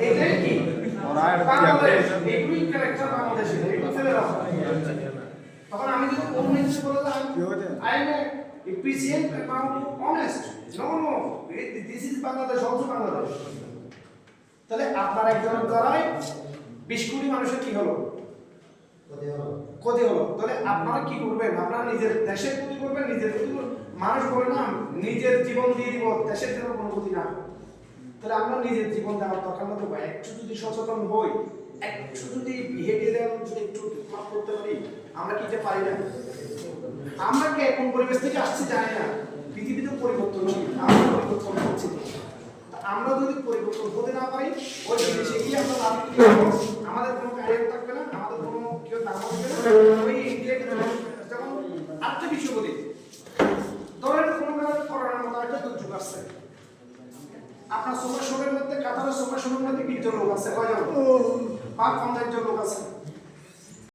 এটাই কি বাংলাদেশ এগুলি ক্যারেক্টার বাংলাদেশে এগুলো ফেলে রাখা তখন আমি যদি অন্য কিছু বললাম I am appreciate about honest no this is Bangladesh also Bangladesh তাহলে আপনার একজনের দ্বারাই 20 কোটি মানুষের কি হলো ক্ষতি হলো তাহলে আপনারা কি করবেন আপনারা নিজের দেশের ক্ষতি করবেন নিজের ক্ষতি করবেন মানুষ বলে না নিজের জীবন দিয়ে দিব দেশের জন্য কোনো ক্ষতি না তাহলে আমরা নিজের জীবন দেওয়ার দরকার মতো ভাই একটু যদি সচেতন হই একটু যদি বিহেভিয়ারাল যদি একটু ডেভেলপ করতে পারি আমরা কি পারি না আমরা কি কোন পরিবেশ থেকে আসছি জানি না পৃথিবীতে পরিবর্তনশীল আমরা পরিবর্তন হচ্ছে আমরা যদি পরিবর্তন হতে না পারি ওই জিনিসে গিয়ে আমরা লাভ আমাদের কোনো ক্যারিয়ার থাকবে না আমাদের কোনো কেউ দাম হবে না ওই ইন্ডিয়াকে যেমন আরেকটা বিষয় বলি ধরেন কোনো করোনার মতো একটা দুর্যোগ আসছে আপনার সুপার শোরের মধ্যে কাতারের সুপার শোরের মধ্যে 20 জন লোক আছে কয়জন 50 জন লোক আছে